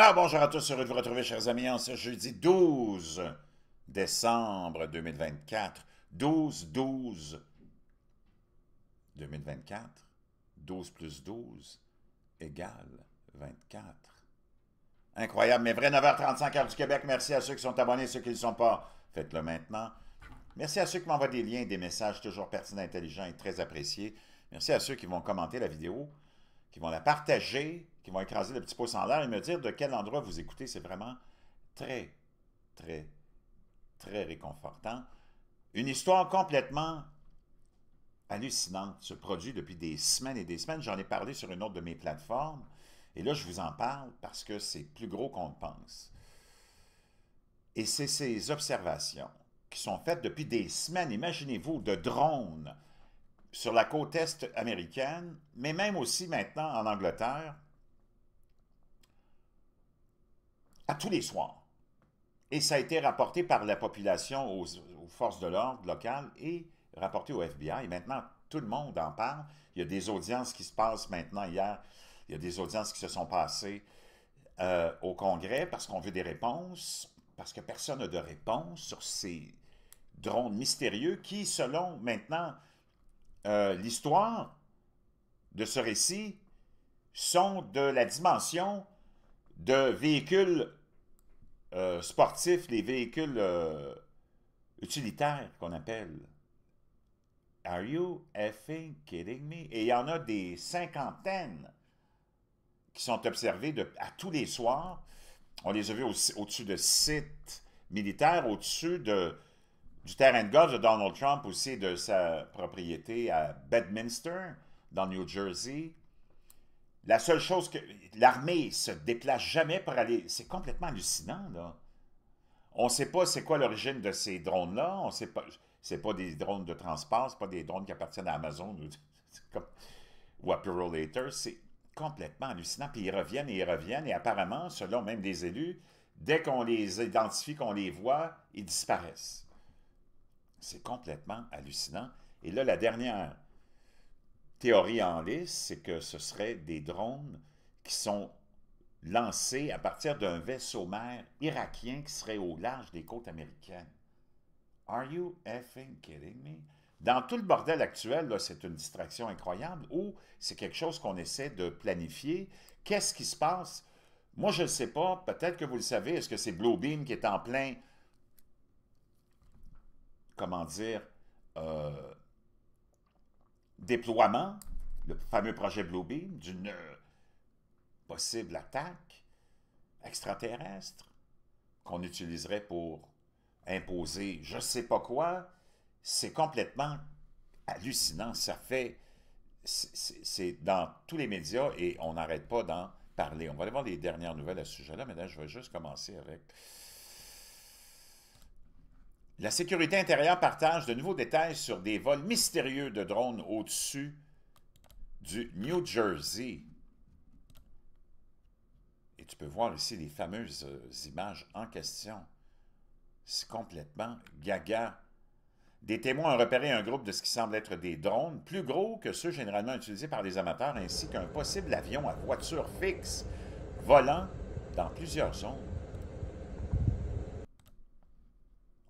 Alors, bonjour à tous, heureux de vous retrouver, chers amis, en ce jeudi 12 décembre 2024. 12-12-2024. 12 plus 12 égale 24. Incroyable, mais vrai, 9h35 heure du Québec. Merci à ceux qui sont abonnés, ceux qui ne le sont pas. Faites-le maintenant. Merci à ceux qui m'envoient des liens, des messages toujours pertinents, intelligents et très appréciés. Merci à ceux qui vont commenter la vidéo, qui vont la partager, qui vont écraser le petit pouce en l'air et me dire de quel endroit vous écoutez. C'est vraiment très, très, très réconfortant. Une histoire complètement hallucinante se produit depuis des semaines et des semaines. J'en ai parlé sur une autre de mes plateformes. Et là, je vous en parle parce que c'est plus gros qu'on le pense. Et c'est ces observations qui sont faites depuis des semaines, imaginez-vous, de drones sur la côte est américaine, mais même aussi maintenant en Angleterre, à tous les soirs. Et ça a été rapporté par la population aux forces de l'ordre locales et rapporté au FBI. Et maintenant, tout le monde en parle. Il y a des audiences qui se passent maintenant. Hier, il y a des audiences qui se sont passées au Congrès parce qu'on veut des réponses, parce que personne n'a de réponse sur ces drones mystérieux qui, selon maintenant l'histoire de ce récit, sont de la dimension de véhicules sportifs, les véhicules utilitaires qu'on appelle. Are you effing kidding me? Et il y en a des cinquantaines qui sont observés à tous les soirs. On les a vus au-dessus de sites militaires, au-dessus du terrain de golf de Donald Trump, aussi de sa propriété à Bedminster, dans le New Jersey. La seule chose que l'armée se déplace jamais pour aller... C'est complètement hallucinant, là. On ne sait pas c'est quoi l'origine de ces drones-là. On sait pas... C'est pas des drones de transport, c'est pas des drones qui appartiennent à Amazon ou à Purolator. C'est complètement hallucinant. Puis ils reviennent et ils reviennent. Et apparemment, selon même des élus, dès qu'on les identifie, qu'on les voit, ils disparaissent. C'est complètement hallucinant. Et là, la dernière théorie en lice, c'est que ce seraient des drones qui sont lancés à partir d'un vaisseau mère irakien qui serait au large des côtes américaines. Are you effing kidding me? Dans tout le bordel actuel, c'est une distraction incroyable ou c'est quelque chose qu'on essaie de planifier. Qu'est-ce qui se passe? Moi, je ne sais pas. Peut-être que vous le savez. Est-ce que c'est Bluebeam qui est en plein, comment dire, déploiement, le fameux projet Bluebeam, d'une possible attaque extraterrestre qu'on utiliserait pour imposer je ne sais pas quoi? C'est complètement hallucinant. Ça fait... C'est dans tous les médias et on n'arrête pas d'en parler. On va aller voir les dernières nouvelles à ce sujet-là, mais là, je vais juste commencer avec... La sécurité intérieure partage de nouveaux détails sur des vols mystérieux de drones au-dessus du New Jersey. Et tu peux voir ici les fameuses images en question. C'est complètement gaga. Des témoins ont repéré un groupe de ce qui semble être des drones, plus gros que ceux généralement utilisés par les amateurs, ainsi qu'un possible avion à voiture fixe, volant dans plusieurs zones.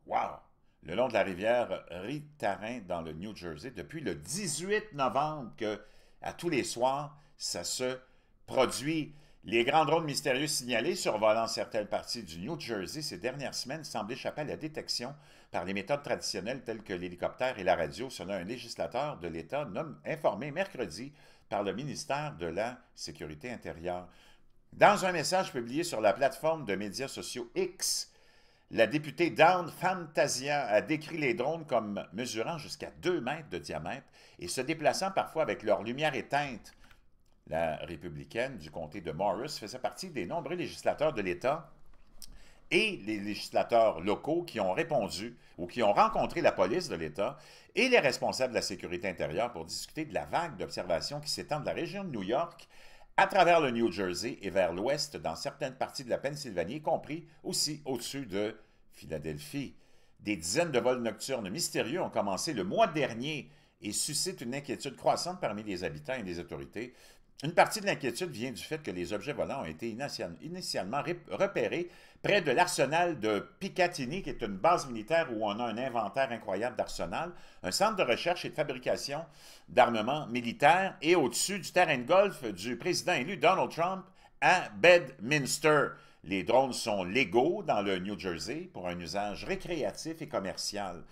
Wow! Le long de la rivière Ritarin dans le New Jersey, depuis le 18 novembre, que à tous les soirs, ça se produit. Les grands drones mystérieux signalés survolant certaines parties du New Jersey ces dernières semaines semblent échapper à la détection par les méthodes traditionnelles telles que l'hélicoptère et la radio, selon un législateur de l'État informé mercredi par le ministère de la Sécurité intérieure. Dans un message publié sur la plateforme de médias sociaux X, la députée Dawn Fantasia a décrit les drones comme mesurant jusqu'à 2 mètres de diamètre et se déplaçant parfois avec leur lumière éteinte. La républicaine du comté de Morris faisait partie des nombreux législateurs de l'État et les législateurs locaux qui ont répondu ou qui ont rencontré la police de l'État et les responsables de la sécurité intérieure pour discuter de la vague d'observation qui s'étend de la région de New York à travers le New Jersey et vers l'ouest dans certaines parties de la Pennsylvanie, y compris aussi au-dessus de Philadelphie. Des dizaines de vols nocturnes mystérieux ont commencé le mois dernier et suscite une inquiétude croissante parmi les habitants et les autorités. Une partie de l'inquiétude vient du fait que les objets volants ont été initialement repérés près de l'arsenal de Picatinny, qui est une base militaire où on a un inventaire incroyable d'arsenal, un centre de recherche et de fabrication d'armement militaire, et au-dessus du terrain de golf du président élu Donald Trump à Bedminster. Les drones sont légaux dans le New Jersey pour un usage récréatif et commercial,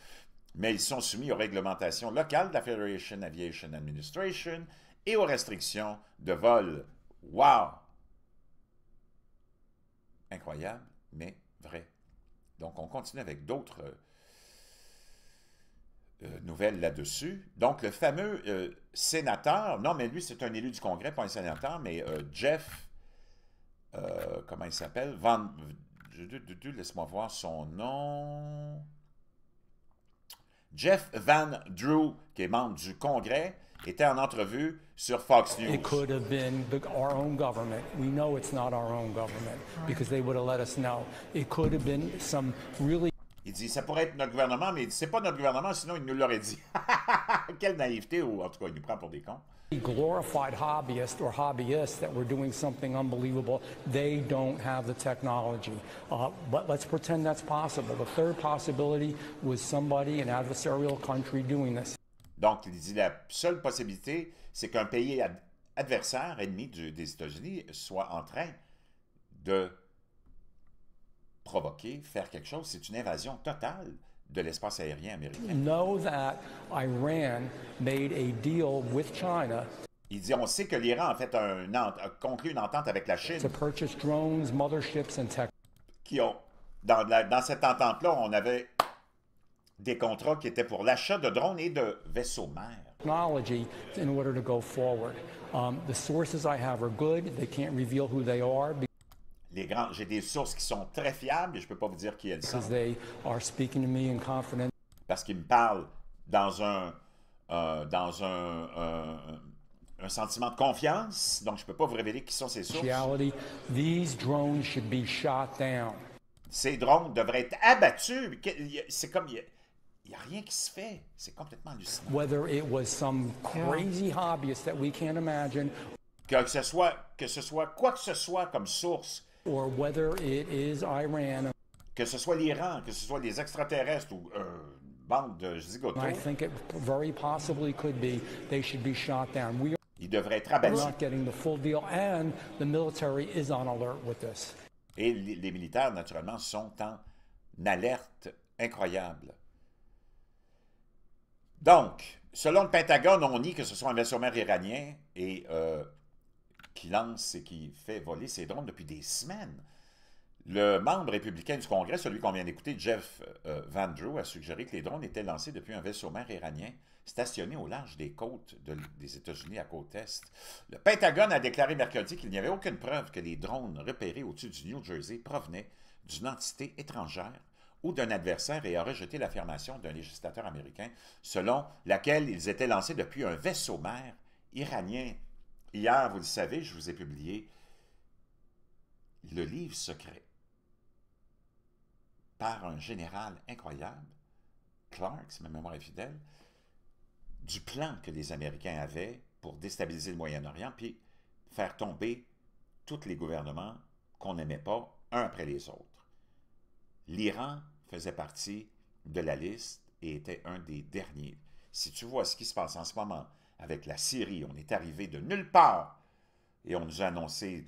mais ils sont soumis aux réglementations locales de la Federation Aviation Administration et aux restrictions de vol. Wow! Incroyable, mais vrai. Donc, on continue avec d'autres nouvelles là-dessus. Donc, le fameux sénateur, non, mais lui, c'est un élu du Congrès, pas un sénateur, mais Jeff, comment il s'appelle? Laisse-moi voir son nom. Jeff Van Drew, qui est membre du Congrès, était en entrevue sur Fox News. It could have been our own government. We know it's not our own government because they would have let us know. It could have been some really... Il dit, ça pourrait être notre gouvernement, mais il dit, c'est pas notre gouvernement, sinon il nous l'aurait dit. Quelle naïveté, ou en tout cas, il nous prend pour des cons. glorified hobbyists or hobbyists that were doing something unbelievable. They don't have the technology. But let's pretend that's possible. The third possibility was somebody, an adversarial country, doing this. Donc, il dit la seule possibilité, c'est qu'un pays adversaire, ennemi des États-Unis, soit en train de provoquer, faire quelque chose. C'est une invasion totale de l'espace aérien américain. Know that Iran made a deal with China. Il dit, on sait que l'Iran a conclu une entente avec la Chine. To purchase drones, motherships and tech. Qui ont, dans cette entente-là, on avait des contrats qui étaient pour l'achat de drones et de vaisseaux mers. Technology in order to go forward. The sources I have are good. They can't reveal who they are. J'ai des sources qui sont très fiables et je ne peux pas vous dire qui elles sont. They are speaking to me in confidence. Parce qu'ils me parlent dans un sentiment de confiance, donc je ne peux pas vous révéler qui sont ces sources. These drones should be shot down. Ces drones devraient être abattus. C'est comme... Il n'y a rien qui se fait. C'est complètement hallucinant. Whether it was some crazy hobbyist that we can't imagine. Que ce soit quoi que ce soit comme source. Or whether it is Iran. Que ce soit l'Iran, que ce soit les extraterrestres ou une bande de zigotos. I think it very possibly could be. They should be shot down. Ils devraient être abattus. We're not getting the full deal, and the military is on alert with this. Et les militaires, naturellement, sont en alerte incroyable. Donc, selon le Pentagone, on nie que ce soit un vaisseau mère iranien et qui lance et qui fait voler ses drones depuis des semaines. Le membre républicain du Congrès, celui qu'on vient d'écouter, Jeff Van Drew, a suggéré que les drones étaient lancés depuis un vaisseau mère iranien stationné au large des côtes des États-Unis à côte est. Le Pentagone a déclaré mercredi qu'il n'y avait aucune preuve que les drones repérés au-dessus du New Jersey provenaient d'une entité étrangère ou d'un adversaire et a rejeté l'affirmation d'un législateur américain selon laquelle ils étaient lancés depuis un vaisseau mère iranien. Hier, vous le savez, je vous ai publié le livre secret par un général incroyable, Clark, si ma mémoire est fidèle, du plan que les Américains avaient pour déstabiliser le Moyen-Orient puis faire tomber tous les gouvernements qu'on n'aimait pas, un après les autres. L'Iran faisait partie de la liste et était un des derniers. Si tu vois ce qui se passe en ce moment avec la Syrie, on est arrivé de nulle part et on nous a annoncé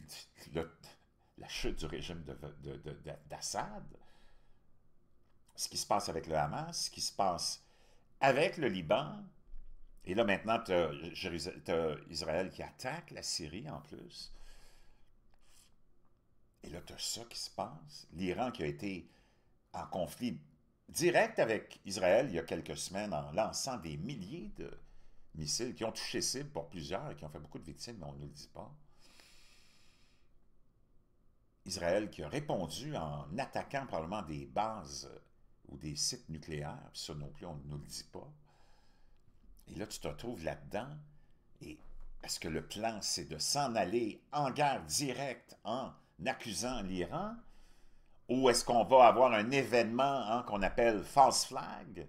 la chute du régime d'Assad. Ce qui se passe avec le Hamas, ce qui se passe avec le Liban. Et là, maintenant, tu as Israël qui attaque la Syrie en plus. Et là, tu as ça qui se passe. L'Iran qui a été en conflit direct avec Israël il y a quelques semaines en lançant des milliers de missiles qui ont touché cible pour plusieurs et qui ont fait beaucoup de victimes, mais on ne nous le dit pas. Israël qui a répondu en attaquant probablement des bases ou des sites nucléaires, puis ça non plus, on ne nous le dit pas. Et là, tu te retrouves là-dedans, et est-ce que le plan, c'est de s'en aller en guerre directe en accusant l'Iran, ou est-ce qu'on va avoir un événement qu'on appelle false flag,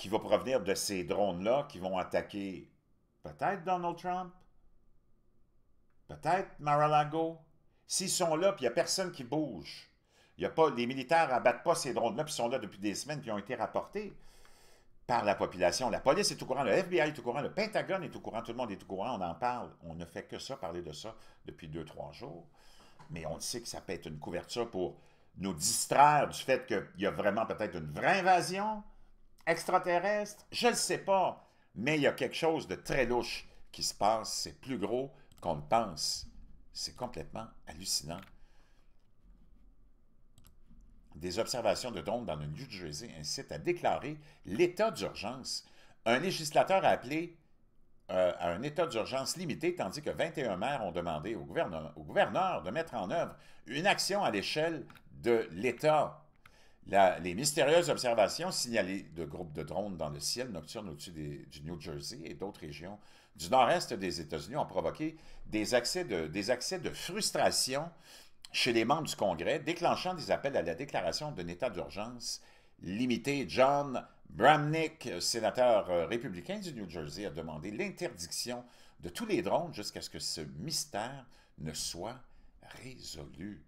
qui va provenir de ces drones-là qui vont attaquer peut-être Donald Trump, peut-être Mar-a-Lago. S'ils sont là, puis il n'y a personne qui bouge, il y a pas, les militaires n'abattent pas ces drones-là, puis ils sont là depuis des semaines, puis ont été rapportés par la population. La police est au courant, le FBI est au courant, le Pentagone est au courant, tout le monde est au courant, on en parle. On ne fait que ça, parler de ça depuis 2-3 jours. Mais on sait que ça peut être une couverture pour nous distraire du fait qu'il y a vraiment peut-être une vraie invasion extraterrestre. Je ne le sais pas, mais il y a quelque chose de très louche qui se passe. C'est plus gros qu'on le pense. C'est complètement hallucinant. Des observations de drones dans le New Jersey incitent à déclarer l'état d'urgence. Un législateur a appelé à un état d'urgence limité, tandis que 21 maires ont demandé au gouverneur de mettre en œuvre une action à l'échelle de l'État. Les mystérieuses observations signalées de groupes de drones dans le ciel nocturne au-dessus du New Jersey et d'autres régions du nord-est des États-Unis ont provoqué des accès de frustration chez les membres du Congrès, déclenchant des appels à la déclaration d'un état d'urgence limité. John Bramnick, sénateur républicain du New Jersey, a demandé l'interdiction de tous les drones jusqu'à ce que ce mystère ne soit résolu.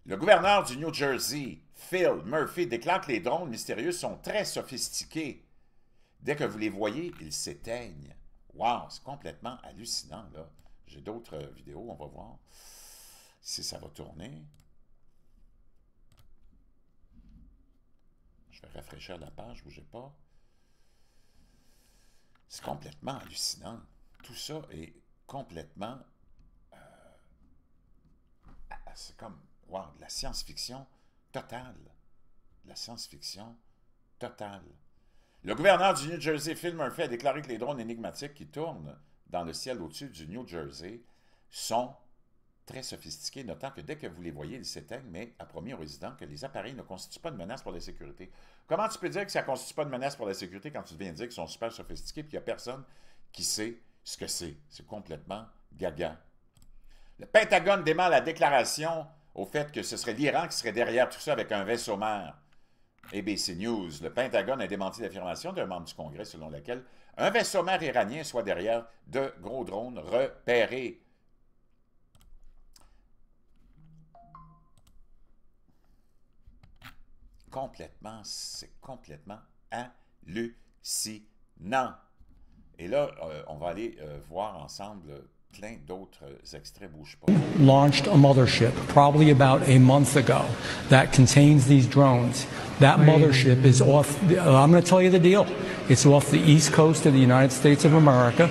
Le gouverneur du New Jersey, Phil Murphy, déclare que les drones mystérieux sont très sophistiqués. Dès que vous les voyez, ils s'éteignent. Wow, c'est complètement hallucinant, là. J'ai d'autres vidéos, on va voir si ça va tourner. Je vais rafraîchir la page, bougez pas. C'est complètement hallucinant. Tout ça est complètement... c'est comme, wow, de la science-fiction totale. De la science-fiction totale. Le gouverneur du New Jersey, Phil Murphy, a déclaré que les drones énigmatiques qui tournent dans le ciel au-dessus du New Jersey sont très sophistiqués, notant que dès que vous les voyez, ils s'éteignent, mais a promis aux résidents que les appareils ne constituent pas de menace pour la sécurité. Comment tu peux dire que ça ne constitue pas de menace pour la sécurité quand tu viens de dire qu'ils sont super sophistiqués et qu'il n'y a personne qui sait ce que c'est? C'est complètement gaga. Le Pentagone dément la déclaration au fait que ce serait l'Iran qui serait derrière tout ça avec un vaisseau mère. ABC News, le Pentagone a démenti l'affirmation d'un membre du Congrès selon laquelle un vaisseau mère iranien soit derrière de gros drones repérés. C'est complètement hallucinant. Et là, on va aller voir ensemble plein d'autres extraits, bouge pas. Launched a mothership probably about a month ago that contains these drones. That mothership is off, I'm going to tell you the deal. It's off the east coast of the United States of America.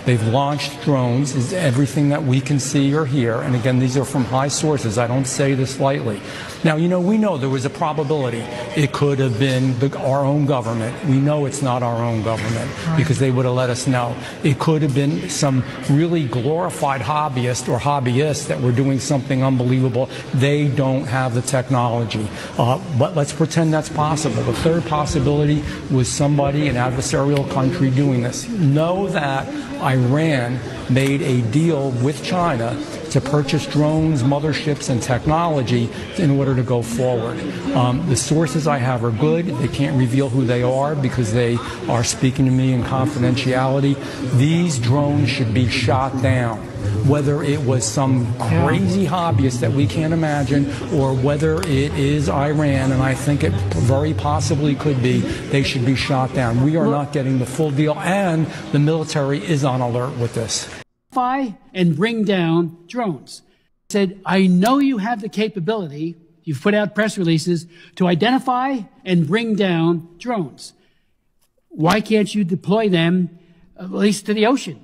They've launched drones, is everything that we can see or hear. And again, these are from high sources. I don't say this lightly. Now, you know, we know there was a probability it could have been our own government. We know it's not our own government because they would have let us know. It could have been some really glorified hobbyist or hobbyists that were doing something unbelievable. They don't have the technology. But let's pretend that's possible. The third possibility was somebody, an adversarial country, doing this. Know that Iran made a deal with China to purchase drones, motherships, and technology in order to go forward. The sources I have are good. They can't reveal who they are because they are speaking to me in confidentiality. These drones should be shot down. Whether it was some crazy hobbyist that we can't imagine or whether it is Iran, and I think it very possibly could be, they should be shot down. We are not getting the full deal, and the military is on alert with this. And bring down drones. Said, I know you have the capability, you've put out press releases, to identify and bring down drones. Why can't you deploy them, at least to the ocean?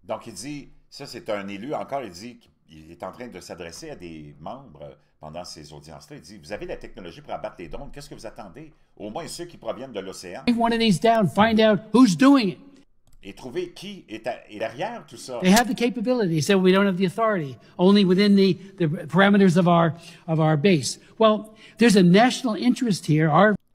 Donc, il dit, ça c'est un élu, encore, il dit qu'il est en train de s'adresser à des membres pendant ces audiences-là. Il dit, vous avez la technologie pour abattre les drones, qu'est-ce que vous attendez? Au moins ceux qui proviennent de l'océan. One of these down, find out who's doing it. Et trouver qui est derrière tout ça. They have the capability. They say, well, we don't have the authority, only within the parameters of our base. Well, there's a national interest here.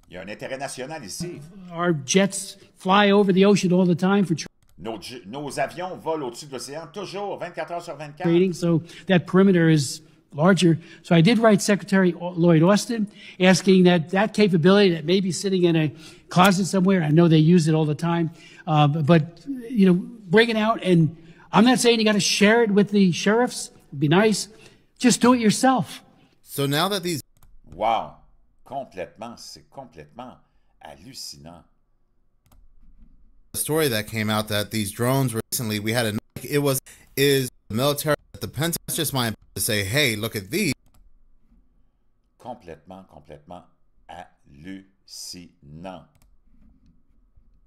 Il y a un intérêt national ici. Our jets fly over the ocean all the time for Nos avions volent au-dessus de l'océan toujours, 24 heures sur 24. Trading, so that perimeter is larger. So I did write Secretary Lloyd Austin asking that capability that may be sitting in a closet somewhere. I know they use it all the time, but bring it out. And I'm not saying you got to share it with the sheriffs. It'd be nice. Just do it yourself. So now that these Wow, c'est complètement hallucinant. story that came out that these drones recently we had is military at the Pentagon. It's just my to say, hey, look at these. Complètement hallucinant.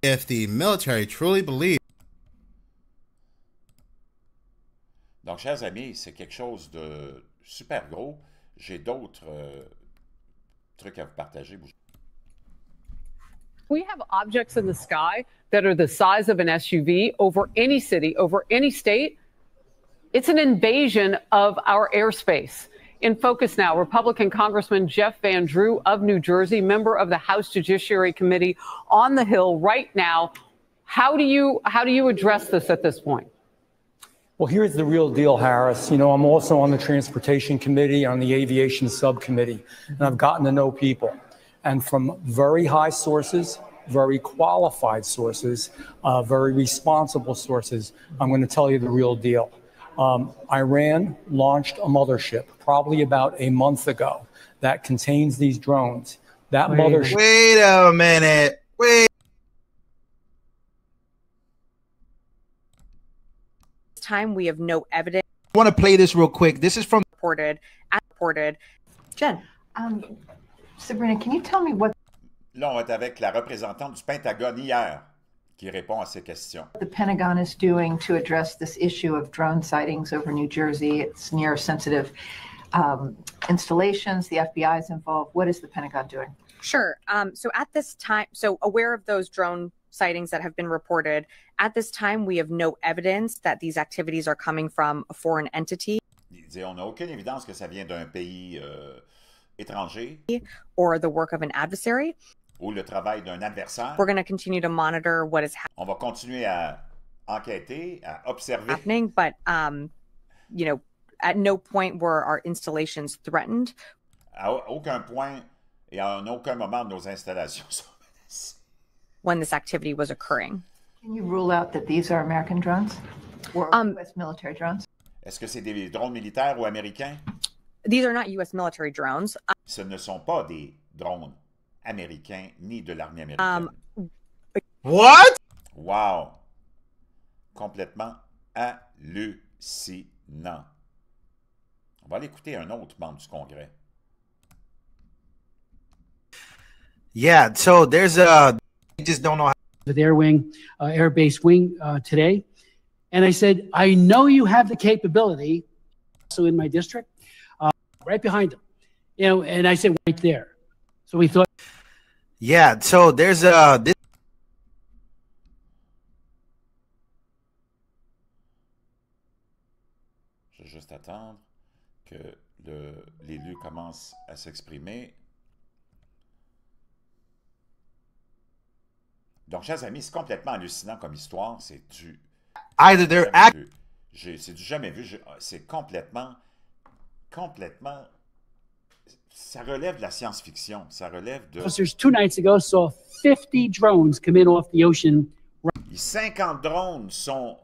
If the military truly believes. Donc, chers amis, c'est quelque chose de super gros. J'ai d'autres trucs à vous partager. We have objects in the sky that are the size of an SUV over any city, over any state. It's an invasion of our airspace. In focus now, Republican Congressman Jeff Van Drew of New Jersey, member of the House Judiciary Committee on the Hill right now. How do you address this at this point? Well, here's the real deal, Harris. I'm also on the Transportation Committee, on the Aviation Subcommittee, and I've gotten to know people. And from very high sources, very qualified sources, very responsible sources, I'm going to tell you the real deal. Iran launched a mothership probably about a month ago that contains these drones. That mothership. Wait a minute. Wait. Time we have no evidence. I want to play this real quick. This is from reported. Jen, Sabrina, can you tell me what Là, on est avec la représentante du Pentagone hier qui répond à ces questions. the Pentagon is doing to address this issue of drone sightings over New Jersey? It's near sensitive installations. The FBI is involved. What is the Pentagon doing? Sure. So at this time, aware of those drone sightings that have been reported, at this time, we have no evidence that these activities are coming from a foreign entity. Il dit, on n'a aucune évidence que ça vient d'un pays étranger. Or the work of an adversary. Ou le travail d'un adversaire. We're going to continue to monitor what is On va continuer à enquêter, à observer. happening, but at no point were our installations threatened. À aucun point et à aucun moment de nos installations sont menacées. When this activity was occurring. Can you rule out that these are American drones or U.S. military drones? Est-ce que c'est des drones militaires ou américains? These are not U.S. military drones. Ce ne sont pas des drones américains ni de l'armée américaine. What? Wow! Complètement hallucinant. On va aller écouter un autre membre du Congrès. Yeah, so there's a... You just don't know how... The Air Wing, Air Base Wing today. And I said, I know you have the capability, also in my district, right behind them. And I said, right there. So we thought... Yeah, so there's a... This... Je vais juste attendre que l'élu commence à s'exprimer. Donc, chers amis, c'est complètement hallucinant comme histoire. C'est du... Either they're act... C'est du jamais vu. C'est complètement... Ça relève de la science-fiction. Ça relève de... Officers 2 nights ago saw 50 drones come in off the ocean. 50 drones sont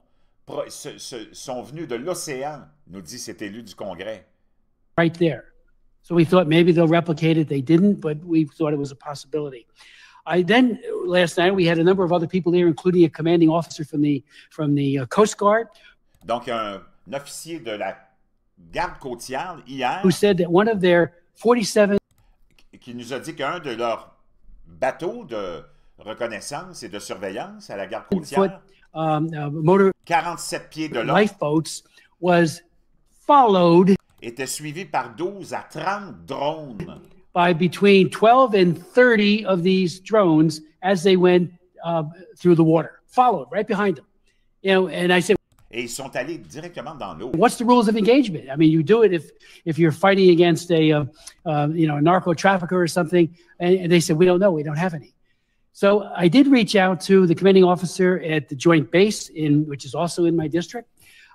venus de l'océan, nous dit cet élu du Congrès. Right there. So we thought maybe they'll replicate it. They didn't, but we thought it was a possibility. Then last night we had a number of other people there, including a commanding officer from the Coast Guard. Donc un officier de la garde côtière hier, who said that one of their 47 qui nous a dit qu'un de leurs bateaux de reconnaissance et de surveillance à la garde côtière, motor 47 pieds de long, lifeboats was followed était suivi par 12 à 30 drones. By between 12 and 30 of these drones as they went through the water, followed right behind them. And I said, et ils sont allés directement dans l'eau. What's the rules of engagement? I mean, you do it if you're fighting against a narco trafficker or something. And they said, we don't know, we don't have any. So I did reach out to the commanding officer at the Joint Base, which is also in my district.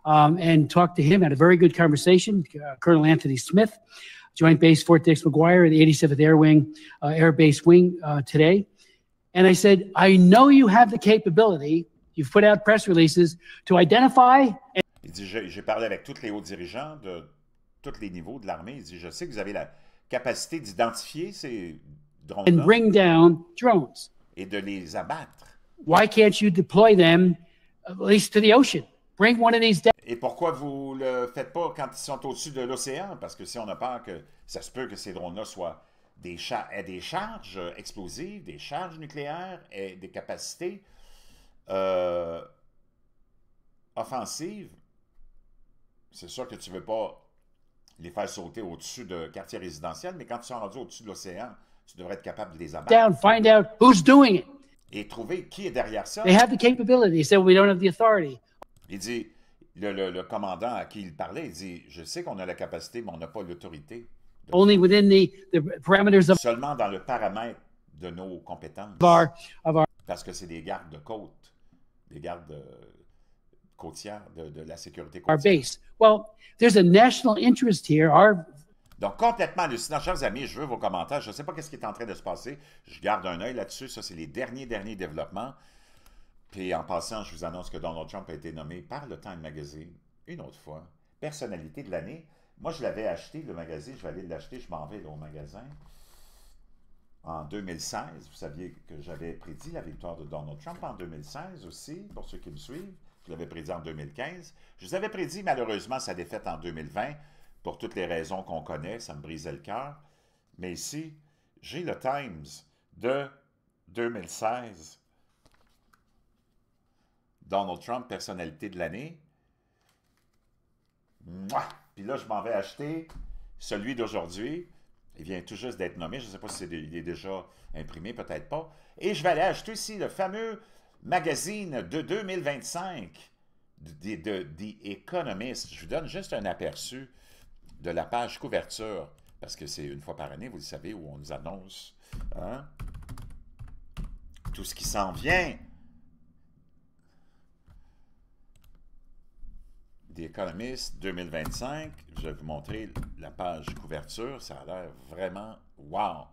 and talked to him, had a very good conversation. Colonel Anthony Smith, Joint Base Fort Dix McGuire, the 87th Air Wing, Air Base Wing today. And I said, I know you have the capability, you've put out press releases, to identify. Il dit, j'ai parlé avec tous les hauts dirigeants de tous les niveaux de l'armée. Il dit, je sais que vous avez la capacité d'identifier ces drones-là. And bring down drones. Et de les abattre. Why can't you deploy them at least to the ocean? Bring one of these down. Et pourquoi vous le faites pas quand ils sont au-dessus de l'océan? Parce que si on a peur que ça se peut que ces drones-là soient des charges explosives, des charges nucléaires et des capacités offensives, c'est sûr que tu ne veux pas les faire sauter au-dessus de quartiers résidentiels, mais quand ils sont rendus au-dessus de l'océan, tu devrais être capable de les abattre. Down, find out who's doing it. Et trouver qui est derrière ça. They have the capability. They say, well, we don't have the authority. Il dit, le commandant à qui il parlait, il dit, je sais qu'on a la capacité, mais on n'a pas l'autorité. Only within the parameters of seulement dans le paramètre de nos compétences. of our Parce que c'est des gardes de côte, des gardes côtières de la sécurité côtière. our base. Well, there's a national interest here. Donc, complètement hallucinant. Chers amis, je veux vos commentaires. Je ne sais pas ce qui est en train de se passer. Je garde un œil là-dessus. Ça, c'est les derniers développements. Puis, en passant, je vous annonce que Donald Trump a été nommé par le Time Magazine, une autre fois, personnalité de l'année. Moi, je l'avais acheté, le magazine. Je vais aller l'acheter. Je m'en vais là, au magasin. En 2016, vous saviez que j'avais prédit la victoire de Donald Trump en 2016 aussi, pour ceux qui me suivent. Je l'avais prédit en 2015. Je vous avais prédit, malheureusement, sa défaite en 2020. Pour toutes les raisons qu'on connaît, ça me brisait le cœur. Mais ici, j'ai le Times de 2016. Donald Trump, personnalité de l'année. Puis là, je m'en vais acheter celui d'aujourd'hui. Il vient tout juste d'être nommé. Je ne sais pas si il est déjà imprimé, peut-être pas. Et je vais aller acheter ici le fameux magazine de 2025 de The Economist. Je vous donne juste un aperçu de la page couverture, parce que c'est une fois par année, vous le savez, où on nous annonce tout ce qui s'en vient. The Economist 2025, je vais vous montrer la page couverture, ça a l'air vraiment, wow,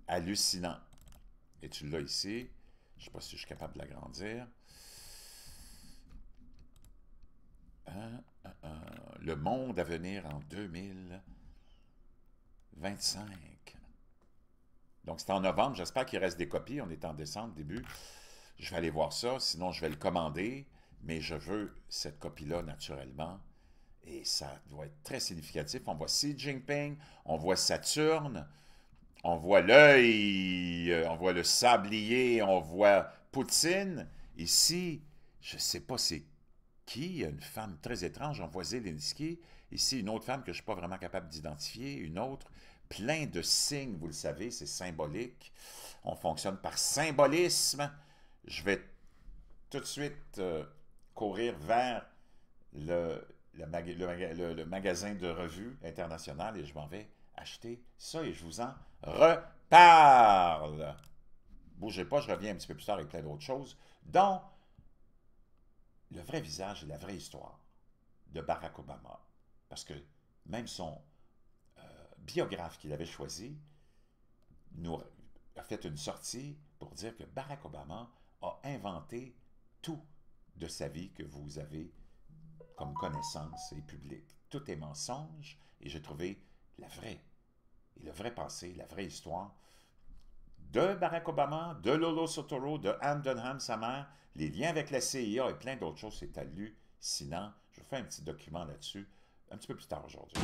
hallucinant. Et tu l'as ici, je ne sais pas si je suis capable de l'agrandir. Le monde à venir en 2025. Donc, c'est en novembre. J'espère qu'il reste des copies. On est en décembre, début. Je vais aller voir ça. Sinon, je vais le commander. Mais je veux cette copie-là, naturellement. Et ça doit être très significatif. On voit Xi Jinping. On voit Saturne. On voit l'œil. On voit le sablier. On voit Poutine. Ici, je ne sais pas c'est qui, une femme très étrange, on voit Zelensky. Ici, une autre femme que je ne suis pas vraiment capable d'identifier, une autre. Plein de signes, vous le savez, c'est symbolique. On fonctionne par symbolisme. Je vais tout de suite courir vers le magasin de revues internationales et je m'en vais acheter ça et je vous en reparle. Bougez pas, je reviens un petit peu plus tard avec plein d'autres choses, dont le vrai visage et la vraie histoire de Barack Obama. Parce que même son biographe qu'il avait choisi nous a fait une sortie pour dire que Barack Obama a inventé tout de sa vie que vous avez comme connaissance et public. Tout est mensonge et j'ai trouvé la vraie et le vrai passé, la vraie histoire de Barack Obama, de Lolo Sotoro, de Anne Dunham, sa mère, les liens avec la CIA et plein d'autres choses, c'est hallucinant. Je vous fais un petit document là-dessus un petit peu plus tard aujourd'hui.